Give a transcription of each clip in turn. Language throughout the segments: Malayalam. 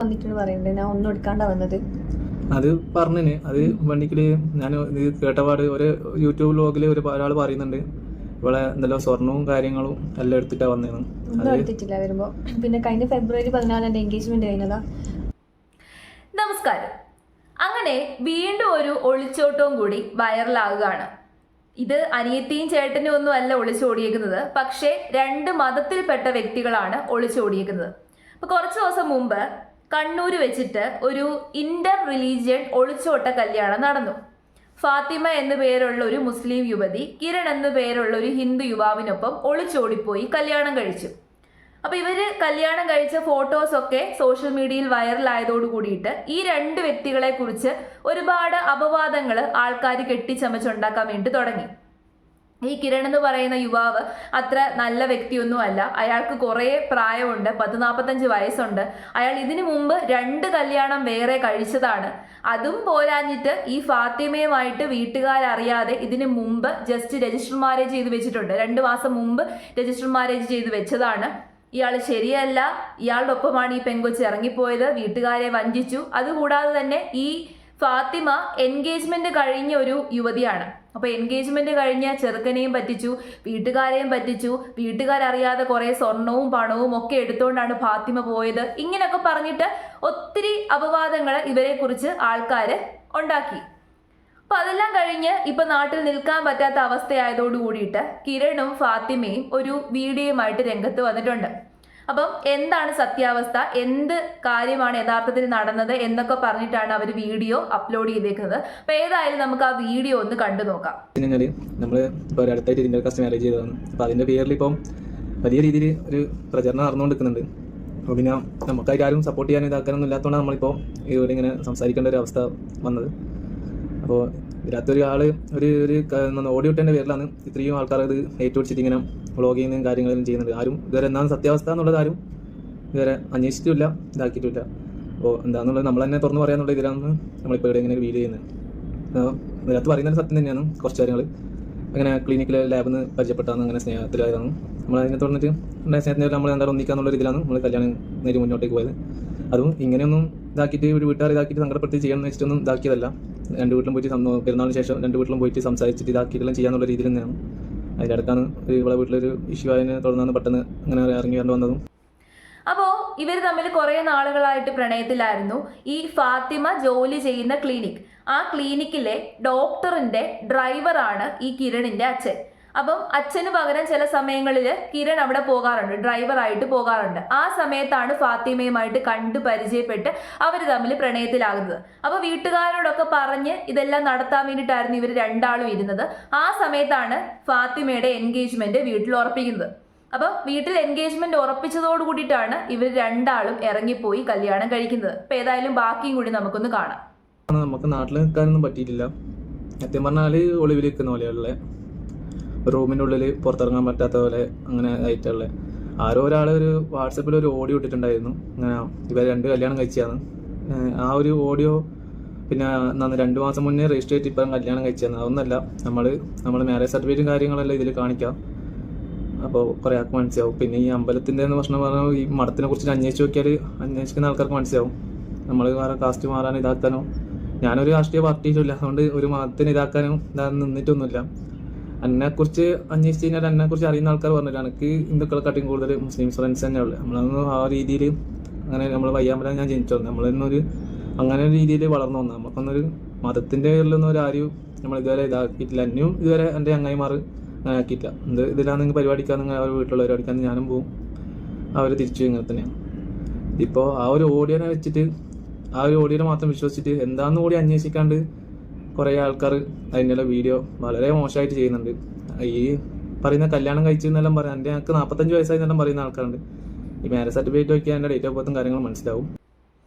വന്നിട്ട് പറയുന്നത് ഞാൻ ഒന്നും എടുക്കാണ്ടാ വന്നത്. അത് പറഞ്ഞിന് അത് വണ്ടിക്കില് ഞാൻ ഇത് കേട്ടപാട് ഒരു യൂട്യൂബ് വ്ലോഗിൽ ഒരാൾ പറയുന്നുണ്ട് ഇവിടെ എന്തെല്ലാം സ്വർണവും കാര്യങ്ങളും എല്ലാം എടുത്തിട്ടാ വന്നേന്ന്. ഒന്നും എടുത്തിട്ടില്ല വരുമ്പോ. പിന്നെ കഴിഞ്ഞ ഫെബ്രുവരി 14 എന്റെ എൻഗേജ്മെന്റ് കഴിഞ്ഞതാ. നമസ്കാരം. അങ്ങനെ വീണ്ടും ഒരു ഒളിച്ചോട്ടവും കൂടി വൈറലാകുകയാണ്. ഇത് അനിയത്തിയും ചേട്ടനും ഒന്നും അല്ല ഒളിച്ചോടിയേക്കുന്നത്, പക്ഷേ രണ്ട് മതത്തിൽപ്പെട്ട വ്യക്തികളാണ് ഒളിച്ചോടിയേക്കുന്നത്. അപ്പൊ കുറച്ച് ദിവസം മുമ്പ് കണ്ണൂര് വെച്ചിട്ട് ഒരു ഇന്റർ റിലീജിയൻ ഒളിച്ചോട്ട കല്യാണം നടന്നു. ഫാത്തിമ എന്നു പേരുള്ള ഒരു മുസ്ലിം യുവതി കിരൺ എന്നു പേരുള്ള ഒരു ഹിന്ദു യുവാവിനൊപ്പം ഒളിച്ചോടിപ്പോയി കല്യാണം കഴിച്ചു. അപ്പൊ ഇവര് കല്യാണം കഴിച്ച ഫോട്ടോസ് ഒക്കെ സോഷ്യൽ മീഡിയയിൽ വൈറലായതോട് കൂടിയിട്ട് ഈ രണ്ട് വ്യക്തികളെ കുറിച്ച് ഒരുപാട് അപവാദങ്ങൾ ആൾക്കാർ കെട്ടിച്ചമച്ചുണ്ടാക്കാൻ വേണ്ടി തുടങ്ങി. ഈ കിരൺ എന്ന് പറയുന്ന യുവാവ് അത്ര നല്ല വ്യക്തിയൊന്നും അല്ല. അയാൾക്ക് കുറേ പ്രായമുണ്ട്, 40-45 വയസ്സുണ്ട്. അയാൾ ഇതിനു മുമ്പ് 2 കല്യാണം വേറെ കഴിച്ചതാണ്. അതും പോരാഞ്ഞിട്ട് ഈ ഫാത്തിമയുമായിട്ട് വീട്ടുകാരറിയാതെ ഇതിനു മുമ്പ് ജസ്റ്റ് രജിസ്റ്റർ മാരേജ് ചെയ്ത് വെച്ചിട്ടുണ്ട്. 2 മാസം മുമ്പ് രജിസ്റ്റർ മാരേജ് ചെയ്ത് വെച്ചതാണ്. ഇയാൾ ശരിയല്ല, ഇയാളുടെ ഒപ്പമാണ് ഈ പെങ്കൊച്ച് ഇറങ്ങിപ്പോയത്, വീട്ടുകാരെ വഞ്ചിച്ചു. അതുകൂടാതെ തന്നെ ഈ ഫാത്തിമ എൻഗേജ്മെന്റ് കഴിഞ്ഞ ഒരു യുവതിയാണ്. അപ്പൊ എൻഗേജ്മെന്റ് കഴിഞ്ഞ ചെറുക്കനെയും പറ്റിച്ചു, വീട്ടുകാരെയും പറ്റിച്ചു, വീട്ടുകാരറിയാതെ കുറെ സ്വർണവും പണവും ഒക്കെ എടുത്തുകൊണ്ടാണ് ഫാത്തിമ പോയത്. ഇങ്ങനെയൊക്കെ പറഞ്ഞിട്ട് ഒത്തിരി അപവാദങ്ങൾ ഇവരെ കുറിച്ച് ആൾക്കാര് ഉണ്ടാക്കി. അപ്പൊ അതെല്ലാം കഴിഞ്ഞ് ഇപ്പൊ നാട്ടിൽ നിൽക്കാൻ പറ്റാത്ത അവസ്ഥയായതോട് കൂടിയിട്ട് കിരണും ഫാത്തിമയും ഒരു വീഡിയോയുമായിട്ട് രംഗത്ത് വന്നിട്ടുണ്ട്. അപ്പം എന്താണ് സത്യാവസ്ഥ, എന്ത് കാര്യമാണ് യഥാർത്ഥത്തിൽ നടന്നത് എന്നൊക്കെ പറഞ്ഞിട്ടാണ് അവർ വീഡിയോ അപ്ലോഡ് ചെയ്തേക്കുന്നത്. അപ്പൊ ഏതായാലും നമുക്ക് ആ വീഡിയോ ഒന്ന് കണ്ടു നോക്കാം. നമ്മള് ഇപ്പോൾ അടുത്തായിട്ട് ഇതിന്റെ കസ്റ്റമർ മാരേജ് ചെയ്തതാണ്. അപ്പൊ അതിന്റെ പേരിൽ ഇപ്പം വലിയ രീതിയിൽ ഒരു പ്രചരണം നടന്നുകൊണ്ടിരിക്കുന്നുണ്ട്. അപ്പോൾ പിന്നെ നമുക്കായിട്ട് ആരും സപ്പോർട്ട് ചെയ്യാൻ ഇതാക്കാനൊന്നും ഇല്ലാത്തതുകൊണ്ടാണ് നമ്മളിപ്പോൾ ഇവിടെ ഇങ്ങനെ സംസാരിക്കേണ്ട ഒരു അവസ്ഥ വന്നത്. അപ്പോൾ ഇതിനകത്തൊരാൾ ഒരു ഓഡിയോ ഇട്ടതിൻ്റെ പേരിലാണ് ഇത്രയും ആൾക്കാർ ഇത് ഏറ്റുപിടിച്ചിട്ട് ഇങ്ങനെ വ്ളോഗ് ചെയ്യുന്നതും കാര്യങ്ങളും ചെയ്യുന്നുണ്ട്. ആരും ഇതുവരെ എന്താണ് സത്യാവസ്ഥ എന്നുള്ളത് ആരും ഇതുവരെ അന്വേഷിച്ചിട്ടില്ല, ഇതാക്കിയിട്ടില്ല. അപ്പോൾ എന്താണെന്നുള്ളത് നമ്മൾ തന്നെ തുറന്നു പറയാനുള്ള ഇതിലാണ് നമ്മളിപ്പോൾ ഇവിടെ ഇങ്ങനെ വീഡിയോ ചെയ്യുന്നത്. ഇതിനകത്ത് പറയുന്നത് സത്യം തന്നെയാണ്. കുറച്ച് കാര്യങ്ങൾ അങ്ങനെ ക്ലിനിക്കിൽ ലാബിൽ നിന്ന് പരിചയപ്പെട്ടാണ്, അങ്ങനെ സ്നേഹത്തിലായതാണ്. നമ്മൾ അതിനെ തുടർന്നിട്ട് സ്നേഹത്തിന് നമ്മൾ എന്തായാലും ഒന്നിക്കാന്നുള്ള രീതിയിലാണ് നമ്മൾ കല്യാണം നേരി മുന്നോട്ടേക്ക് പോയത്. അതും ഇങ്ങനെയൊന്നും ഇതാക്കിയിട്ട് ഒരു വീട്ടുകാർ ഇതാക്കിയിട്ട് സങ്കടപ്പെടുത്തി ചെയ്യാമെന്ന് വെച്ചിട്ടൊന്നും ഇതാക്കിയതല്ല. 2 വീട്ടിലും പോയിട്ട് പെരുന്നാളിന് ശേഷം 2 വീട്ടിലും പോയിട്ട് സംസാരിച്ചിട്ട് ഇതാക്കിയിട്ടെല്ലാം ചെയ്യാന്നുള്ള രീതിയിൽ തന്നെയാണ്. അതിൻ്റെ അടുത്താണ് ഇവിടെ വീട്ടിലൊരു ഇഷ്യൂ ആയതിനെ തുടർന്നാണ് പെട്ടെന്ന് അങ്ങനെ ഇറങ്ങി വരേണ്ടി വന്നതും. അപ്പോ ഇവർ തമ്മിൽ കുറെ നാളുകളായിട്ട് പ്രണയത്തിലായിരുന്നു. ഈ ഫാത്തിമ ജോലി ചെയ്യുന്ന ക്ലിനിക്, ആ ക്ലിനിക്കിലെ ഡോക്ടറിന്റെ ഡ്രൈവറാണ് ഈ കിരണിന്റെ അച്ഛൻ. അപ്പം അച്ഛന് പകരം ചില സമയങ്ങളിൽ കിരൺ അവിടെ പോകാറുണ്ട്, ഡ്രൈവറായിട്ട് പോകാറുണ്ട്. ആ സമയത്താണ് ഫാത്തിമയുമായിട്ട് കണ്ടു പരിചയപ്പെട്ട് അവർ തമ്മിൽ പ്രണയത്തിലാകുന്നത്. അപ്പൊ വീട്ടുകാരോടൊക്കെ പറഞ്ഞ് ഇതെല്ലാം നടത്താൻ വേണ്ടിയിട്ടായിരുന്നു ഇവർ രണ്ടാളും ഇരുന്നത്. ആ സമയത്താണ് ഫാത്തിമയുടെ എൻഗേജ്മെന്റ് വീട്ടിൽ ഉറപ്പിക്കുന്നത്. അപ്പം വീട്ടിൽ എൻഗേജ്മെന്റ് ഉറപ്പിച്ചതോട് കൂടിയിട്ടാണ് ഇവർ രണ്ടാളും ഇറങ്ങിപ്പോയി കല്യാണം കഴിക്കുന്നത്. അപ്പൊ ഏതായാലും ബാക്കിയും കൂടി നമുക്കൊന്ന് കാണാം. നമുക്ക് നാട്ടിൽ നിൽക്കാനൊന്നും പറ്റിയിട്ടില്ല. സത്യം പറഞ്ഞാൽ ഒളിവിൽ നിൽക്കുന്ന പോലെയുള്ള റൂമിൻ്റെ ഉള്ളിൽ പുറത്തിറങ്ങാൻ പറ്റാത്ത പോലെ അങ്ങനെ ആയിട്ടുള്ള ആരോ ഒരാൾ ഒരു വാട്സപ്പിൽ ഒരു ഓഡിയോ ഇട്ടിട്ടുണ്ടായിരുന്നു. അങ്ങനെ ഇവർ 2 കല്യാണം കഴിച്ചതാണ്. ആ ഒരു ഓഡിയോ പിന്നെ 2 മാസം മുന്നേ രജിസ്റ്റർ ചെയ്തിട്ട് ഇപ്പം കല്യാണം കഴിച്ചതാണ്. അതൊന്നല്ല, നമ്മൾ മാരേജ് സർട്ടിഫിക്കറ്റും കാര്യങ്ങളെല്ലാം ഇതിൽ കാണിക്കാം. അപ്പോൾ കുറേ ആൾക്ക് മനസ്സിലാവും. പിന്നെ ഈ അമ്പലത്തിൻ്റെ പ്രശ്നം പറഞ്ഞാൽ ഈ മഠത്തിനെ കുറിച്ച് അന്വേഷിക്കുന്ന ആൾക്കാർക്ക് മനസ്സിലാവും. നമ്മൾ വേറെ കാസ്റ്റ് മാറാനോ ഇതാക്കാനോ, ഞാനൊരു രാഷ്ട്രീയ പാർട്ടിയിലില്ല, അതുകൊണ്ട് ഒരു മതത്തിന് ഇതാക്കാനോ നിന്നിട്ടൊന്നുമില്ല. എന്നെക്കുറിച്ച് അന്വേഷിച്ച് കഴിഞ്ഞാൽ എന്നെക്കുറിച്ച് അറിയുന്ന ആൾക്കാർ പറഞ്ഞിട്ട് എനിക്ക് ഹിന്ദുക്കളെക്കാട്ടിയും കൂടുതൽ മുസ്ലിം ഫ്രണ്ട്സ് തന്നെ ഉള്ളത്. നമ്മളൊന്നും ആ രീതിയിൽ അങ്ങനെ നമ്മൾ വയ്യാമ്പലം ഞാൻ ജനിച്ചു വന്നത്, നമ്മളൊന്നൊരു അങ്ങനെ ഒരു രീതിയിൽ വളർന്നു വന്നത്. നമുക്കൊന്നൊരു മതത്തിൻ്റെ പേരിലൊന്നും ഒരു ആരും നമ്മൾ ഇതുവരെ ഇതാക്കിയിട്ടില്ല. എന്നെയും ഇതുവരെ എൻ്റെ ചങ്ങായിമാർ അങ്ങനെ ആക്കിയിട്ടില്ല. ഇതിലാണെങ്കിൽ പരിപാടിക്കാണെങ്കിൽ അവർ വീട്ടിലുള്ള പരിപാടിക്കാണെങ്കിൽ ഞാനും പോവും, അവർ തിരിച്ചു ഇങ്ങനെ തന്നെയാണ്. ഇപ്പോൾ ആ ഒരു ഓഡിയോനെ വെച്ചിട്ട് ആ ഒരു ഓഡിയോനെ മാത്രം വിശ്വസിച്ചിട്ട് എന്താണെന്ന് കൂടി അന്വേഷിക്കാണ്ട് കുറേ ആൾക്കാർ അതിൻ്റെ വീഡിയോ വളരെ മോശമായിട്ട് ചെയ്യുന്നുണ്ട്. ഈ പറയുന്ന കല്യാണം കഴിച്ചെന്നെല്ലാം പറയാം, എൻ്റെ ഞങ്ങൾക്ക് 45 വയസ്സായി എന്നെല്ലാം പറയുന്ന ആൾക്കാരുണ്ട്. ഈ മാരേജ് സർട്ടിഫിക്കറ്റ് ഒക്കെ എൻ്റെ ഡേറ്റ് ഓഫ് ബർത്തും കാര്യങ്ങളും മനസ്സിലാവും.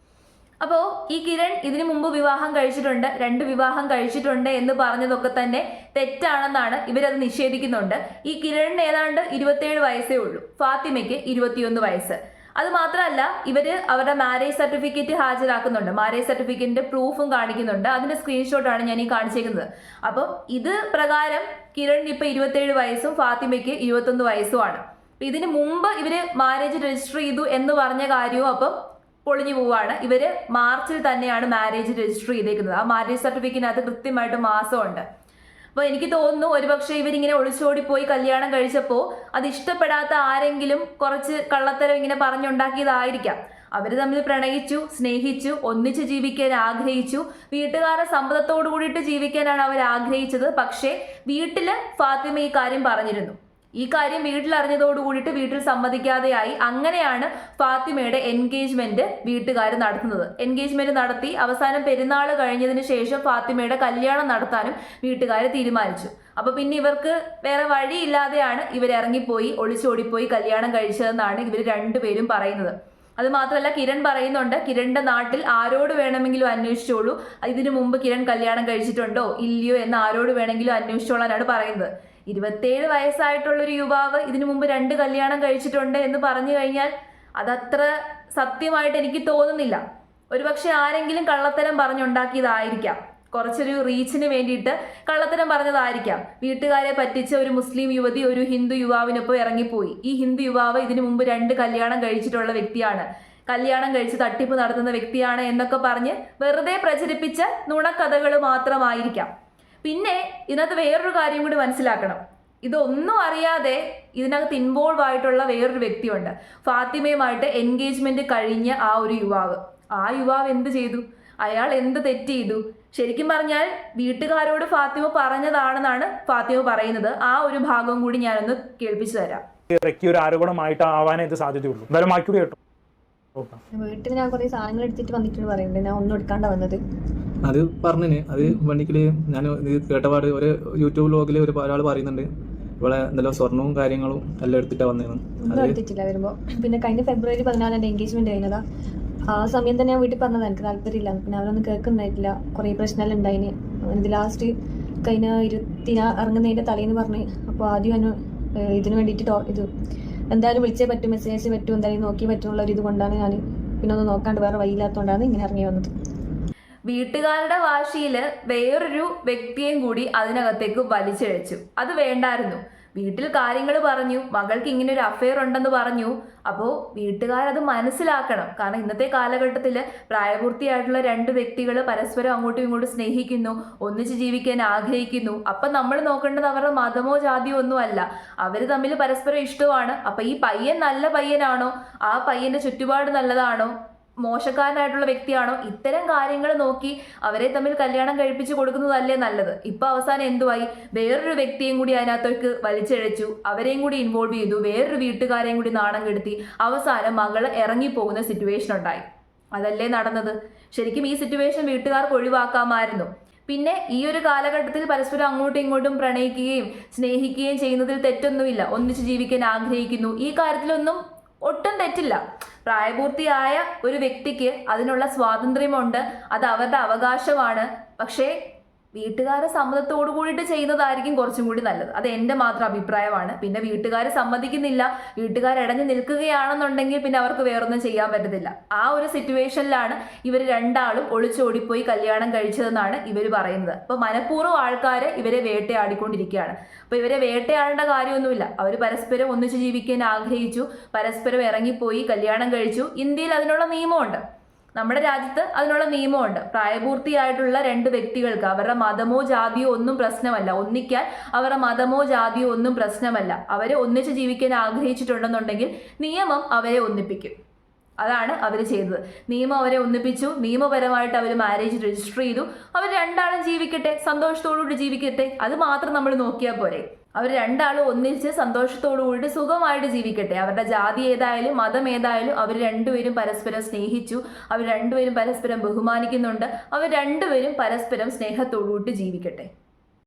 അപ്പോ ഈ കിരൺ ഇതിനു മുമ്പ് വിവാഹം കഴിച്ചിട്ടുണ്ട്, 2 വിവാഹം കഴിച്ചിട്ടുണ്ട് എന്ന് പറഞ്ഞതൊക്കെ തന്നെ തെറ്റാണെന്നാണ് ഇവരത് നിഷേധിക്കുന്നുണ്ട്. ഈ കിരണിന് ഏതാണ്ട് 27 വയസ്സേ ഉള്ളൂ, ഫാത്തിമയ്ക്ക് 21 വയസ്സ്. അത് മാത്രമല്ല, ഇവര് അവരുടെ മാരേജ് സർട്ടിഫിക്കറ്റ് ഹാജരാക്കുന്നുണ്ട്, മാരേജ് സർട്ടിഫിക്കറ്റിന്റെ പ്രൂഫും കാണിക്കുന്നുണ്ട്. അതിന്റെ സ്ക്രീൻഷോട്ടാണ് ഞാൻ ഈ കാണിച്ചേക്കുന്നത്. അപ്പം ഇത് പ്രകാരം കിരൺ ഇപ്പൊ 27 വയസ്സും ഫാത്തിമയ്ക്ക് 21 വയസ്സുമാണ്. ഇതിന് മുമ്പ് ഇവര് മാരേജ് രജിസ്റ്റർ ചെയ്തു എന്ന് പറഞ്ഞ കാര്യവും അപ്പം പൊളിഞ്ഞു പോവാണ്. ഇവര് മാർച്ചിൽ തന്നെയാണ് മാരേജ് രജിസ്റ്റർ ചെയ്തേക്കുന്നത്. ആ മാരേജ് സർട്ടിഫിക്കറ്റിനകത്ത് കൃത്യമായിട്ട് മാസമുണ്ട്. അപ്പോൾ എനിക്ക് തോന്നുന്നു ഒരുപക്ഷെ ഇവരിങ്ങനെ ഒളിച്ചോടിപ്പോയി കല്യാണം കഴിച്ചപ്പോൾ അത് ഇഷ്ടപ്പെടാത്ത ആരെങ്കിലും കുറച്ച് കള്ളത്തരം ഇങ്ങനെ പറഞ്ഞുണ്ടാക്കിയതായിരിക്കാം. അവർ തമ്മിൽ പ്രണയിച്ചു, സ്നേഹിച്ചു, ഒന്നിച്ച് ജീവിക്കാൻ ആഗ്രഹിച്ചു, വീട്ടുകാരുടെ സമ്മതത്തോടു കൂടിയിട്ട് ജീവിക്കാനാണ് അവർ ആഗ്രഹിച്ചത്. പക്ഷേ വീട്ടില് ഫാത്തിമ ഈ കാര്യം പറഞ്ഞിരുന്നു. ഈ കാര്യം വീട്ടിൽ അറിഞ്ഞതോടു കൂടിയിട്ട് വീട്ടിൽ സമ്മതിക്കാതെയായി. അങ്ങനെയാണ് ഫാത്തിമയുടെ എൻഗേജ്മെന്റ് വീട്ടുകാർ നടത്തുന്നത്. എൻഗേജ്മെന്റ് നടത്തി അവസാനം പെരുന്നാൾ കഴിഞ്ഞതിന് ശേഷം ഫാത്തിമയുടെ കല്യാണം നടത്താനും വീട്ടുകാർ തീരുമാനിച്ചു. അപ്പൊ പിന്നെ ഇവർക്ക് വേറെ വഴിയില്ലാതെയാണ് ഇവർ ഇറങ്ങിപ്പോയി ഒളിച്ചോടിപ്പോയി കല്യാണം കഴിച്ചതെന്നാണ് ഇവർ രണ്ടുപേരും പറയുന്നത്. അത് മാത്രമല്ല, കിരൺ പറയുന്നുണ്ട്, കിരണിന്റെ നാട്ടിൽ ആരോട് വേണമെങ്കിലും അന്വേഷിച്ചോളൂ, ഇതിനു മുമ്പ് കിരൺ കല്യാണം കഴിച്ചിട്ടുണ്ടോ ഇല്ലയോ എന്ന് ആരോട് വേണമെങ്കിലും അന്വേഷിച്ചോളാനാണ് പറയുന്നത്. 27 വയസ്സായിട്ടുള്ളൊരു യുവാവ് ഇതിനു മുമ്പ് 2 കല്യാണം കഴിച്ചിട്ടുണ്ട് എന്ന് പറഞ്ഞു കഴിഞ്ഞാൽ അതത്ര സത്യമായിട്ട് എനിക്ക് തോന്നുന്നില്ല. ഒരുപക്ഷെ ആരെങ്കിലും കള്ളത്തരം പറഞ്ഞുണ്ടാക്കിയതായിരിക്കാം, കുറച്ചൊരു റീച്ചിന് വേണ്ടിയിട്ട് കള്ളത്തരം പറഞ്ഞതായിരിക്കാം. വീട്ടുകാരെ പറ്റിച്ച ഒരു മുസ്ലിം യുവതി ഒരു ഹിന്ദു യുവാവിനൊപ്പം ഇറങ്ങിപ്പോയി. ഈ ഹിന്ദു യുവാവ് ഇതിനു മുമ്പ് 2 കല്യാണം കഴിച്ചിട്ടുള്ള വ്യക്തിയാണ്, കല്യാണം കഴിച്ച് തട്ടിപ്പ് നടത്തുന്ന വ്യക്തിയാണ് എന്നൊക്കെ പറഞ്ഞ് വെറുതെ പ്രചരിപ്പിച്ച നുണക്കഥകൾ മാത്രമായിരിക്കാം. പിന്നെ ഇതിനകത്ത് വേറൊരു കാര്യം കൂടി മനസ്സിലാക്കണം. ഇതൊന്നും അറിയാതെ ഇതിനകത്ത് ഇൻവോൾവ് ആയിട്ടുള്ള വേറൊരു വ്യക്തിയുണ്ട്. ഫാത്തിമയുമായിട്ട് എൻഗേജ്മെന്റ് കഴിഞ്ഞ ആ ഒരു യുവാവ്. ആ യുവാവ് എന്ത് ചെയ്തു? അയാൾ എന്ത് തെറ്റ് ചെയ്തു? ശരിക്കും പറഞ്ഞാൽ വീട്ടുകാരോട് ഫാത്തിമ പറഞ്ഞതാണെന്നാണ് ഫാത്തിമ പറയുന്നത്. ആ ഒരു ഭാഗം കൂടി ഞാനൊന്ന് കേൾപ്പിച്ചു തരാം. ഒരു ആരോപണമായിട്ട് ആവാനേ ഇത് സാധ്യതയുള്ളൂ. എന്തായാലും മാറ്റി കേട്ടോ. വീട്ടിൽ ഞാൻ കുറെ സാധനങ്ങൾ എടുത്തിട്ട് വന്നിട്ട് പറയുന്നുണ്ട്, ഞാൻ ഒന്നും എടുക്കാണ്ട വന്നത്. അത് പറഞ്ഞിന് അത് വണ്ടിക്കില് ഞാൻ ഇത് കേട്ടപാട് ഒരു യൂട്യൂബ് വ്ലോഗിൽ ഒരാൾ പറയുന്നുണ്ട് ഇവിടെ എന്തെല്ലാം സ്വർണവും കാര്യങ്ങളും എല്ലാം എടുത്തിട്ടാണ് വന്നേന്ന്. ഒന്നും എടുത്തിട്ടില്ല വരുമ്പോ. പിന്നെ കഴിഞ്ഞ ഫെബ്രുവരി 14 എൻ്റെ എൻഗേജ്മെന്റ് കഴിഞ്ഞതാ. ആ സമയം തന്നെ ഞാൻ വീട്ടിൽ പറഞ്ഞത് എനിക്ക് താല്പര്യമില്ല. പിന്നെ അവരൊന്നും കേൾക്കുന്നുണ്ടായിട്ടില്ല, കുറേ പ്രശ്നമെല്ലാം ഉണ്ടായിന്. ഇത് ലാസ്റ്റ് കഴിഞ്ഞ 20 ഇറങ്ങുന്നതിന്റെ തലേന്ന് പറഞ്ഞ്. അപ്പോൾ ആദ്യം ഞാൻ ഇതിന് വേണ്ടിയിട്ട് ഇത് എന്തായാലും വിളിച്ചേ പറ്റും, മെസ്സേജ് പറ്റും, എന്തായാലും നോക്കി പറ്റുള്ള ഒരു ഇത് കൊണ്ടാണ് ഞാൻ പിന്നെ ഒന്നും നോക്കാണ്ട് വേറെ വഴിയില്ലാത്തതുകൊണ്ടാണ് ഇങ്ങനെ ഇറങ്ങി വന്നത്. വീട്ടുകാരുടെ വാശിയിൽ വേറൊരു വ്യക്തിയെയും കൂടി അതിനകത്തേക്ക് വലിച്ചിഴച്ചു. അത് വേണ്ടായിരുന്നു. വീട്ടിൽ കാര്യങ്ങൾ പറഞ്ഞു, മകൾക്ക് ഇങ്ങനെ ഒരു അഫെയർ ഉണ്ടെന്ന് പറഞ്ഞു. അപ്പോൾ വീട്ടുകാരത് മനസ്സിലാക്കണം. കാരണം ഇന്നത്തെ കാലഘട്ടത്തിൽ പ്രായപൂർത്തിയായിട്ടുള്ള 2 വ്യക്തികൾ പരസ്പരം അങ്ങോട്ടും ഇങ്ങോട്ടും സ്നേഹിക്കുന്നു, ഒന്നിച്ച് ജീവിക്കാൻ ആഗ്രഹിക്കുന്നു. അപ്പം നമ്മൾ നോക്കേണ്ടത് അവരുടെ മതമോ ജാതിയോ ഒന്നും അല്ല, അവർ തമ്മിൽ പരസ്പരം ഇഷ്ടമാണ്. അപ്പം ഈ പയ്യൻ നല്ല പയ്യനാണോ, ആ പയ്യന്റെ ചുറ്റുപാട് നല്ലതാണോ, മോശക്കാരനായിട്ടുള്ള വ്യക്തിയാണോ, ഇത്തരം കാര്യങ്ങൾ നോക്കി അവരെ തമ്മിൽ കല്യാണം കഴിപ്പിച്ച് കൊടുക്കുന്നതല്ലേ നല്ലത്. ഇപ്പൊ അവസാനം എന്തുവായി? വേറൊരു വ്യക്തിയും കൂടി അതിനകത്തേക്ക് വലിച്ചിഴച്ചു, അവരെയും കൂടി ഇൻവോൾവ് ചെയ്തു, വേറൊരു വീട്ടുകാരെയും കൂടി നാണം കെടുത്തി. അവസാനം മകള് ഇറങ്ങിപ്പോകുന്ന സിറ്റുവേഷൻ ഉണ്ടായി. അതല്ലേ നടന്നത്? ശരിക്കും ഈ സിറ്റുവേഷൻ വീട്ടുകാർക്ക് ഒഴിവാക്കാമായിരുന്നു. പിന്നെ ഈ ഒരു കാലഘട്ടത്തിൽ പരസ്പരം അങ്ങോട്ടും ഇങ്ങോട്ടും പ്രണയിക്കുകയും സ്നേഹിക്കുകയും ചെയ്യുന്നതിൽ തെറ്റൊന്നുമില്ല. ഒന്നിച്ച് ജീവിക്കാൻ ആഗ്രഹിക്കുന്നു, ഈ കാര്യത്തിലൊന്നും ഒട്ടും തെറ്റില്ല. പ്രായപൂർത്തിയായ ഒരു വ്യക്തിക്ക് അതിനുള്ള സ്വാതന്ത്ര്യമുണ്ട്, അത് അവരുടെ അവകാശമാണ്. പക്ഷേ വീട്ടുകാരെ സമ്മതത്തോടു കൂടിയിട്ട് ചെയ്യുന്നതായിരിക്കും കുറച്ചും കൂടി നല്ലത്. അത് എൻ്റെ മാത്രം അഭിപ്രായമാണ്. പിന്നെ വീട്ടുകാർ സമ്മതിക്കുന്നില്ല, വീട്ടുകാർ ഇടഞ്ഞു നിൽക്കുകയാണെന്നുണ്ടെങ്കിൽ പിന്നെ അവർക്ക് വേറൊന്നും ചെയ്യാൻ പറ്റത്തില്ല. ആ ഒരു സിറ്റുവേഷനിലാണ് ഇവർ രണ്ടാളും ഒളിച്ചോടിപ്പോയി കല്യാണം കഴിച്ചതെന്നാണ് ഇവർ പറയുന്നത്. അപ്പോൾ മനഃപൂർവ്വം ആൾക്കാർ ഇവരെ വേട്ടയാടിക്കൊണ്ടിരിക്കുകയാണ്. അപ്പോൾ ഇവരെ വേട്ടയാടേണ്ട കാര്യമൊന്നുമില്ല. അവർ പരസ്പരം ഒന്നിച്ച് ജീവിക്കാൻ ആഗ്രഹിച്ചു, പരസ്പരം ഇറങ്ങിപ്പോയി കല്യാണം കഴിച്ചു. ഇന്ത്യയിൽ അതിനുള്ള നിയമമുണ്ട്, നമ്മുടെ രാജ്യത്ത് അതിനുള്ള നിയമമുണ്ട്. പ്രായപൂർത്തിയായിട്ടുള്ള 2 വ്യക്തികൾക്ക് അവരുടെ മതമോ ജാതിയോ ഒന്നും പ്രശ്നമല്ല, ഒന്നിക്കാൻ അവരുടെ മതമോ ജാതിയോ ഒന്നും പ്രശ്നമല്ല. അവരെ ഒന്നിച്ച് ജീവിക്കാൻ ആഗ്രഹിച്ചിട്ടുണ്ടെന്നുണ്ടെങ്കിൽ നിയമം അവരെ ഒന്നിപ്പിക്കും. അതാണ് അവർ ചെയ്തത്. നിയമം അവരെ ഒന്നിപ്പിച്ചു, നിയമപരമായിട്ട് അവർ മാരേജ് രജിസ്റ്റർ ചെയ്തു. അവർ രണ്ടാളും ജീവിക്കട്ടെ, സന്തോഷത്തോടുകൂടി ജീവിക്കട്ടെ. അത് മാത്രം നമ്മൾ നോക്കിയാൽ പോരെ. അവർ രണ്ടാളും ഒന്നിച്ച് സന്തോഷത്തോടു കൂടി സുഖമായിട്ട് ജീവിക്കട്ടെ. അവരുടെ ജാതി ഏതായാലും മതം ഏതായാലും അവർ രണ്ടുപേരും പരസ്പരം സ്നേഹിച്ചു, അവർ രണ്ടുപേരും പരസ്പരം ബഹുമാനിക്കുന്നുണ്ട്, അവർ രണ്ടുപേരും പരസ്പരം സ്നേഹത്തോടു കൂടി ജീവിക്കട്ടെ.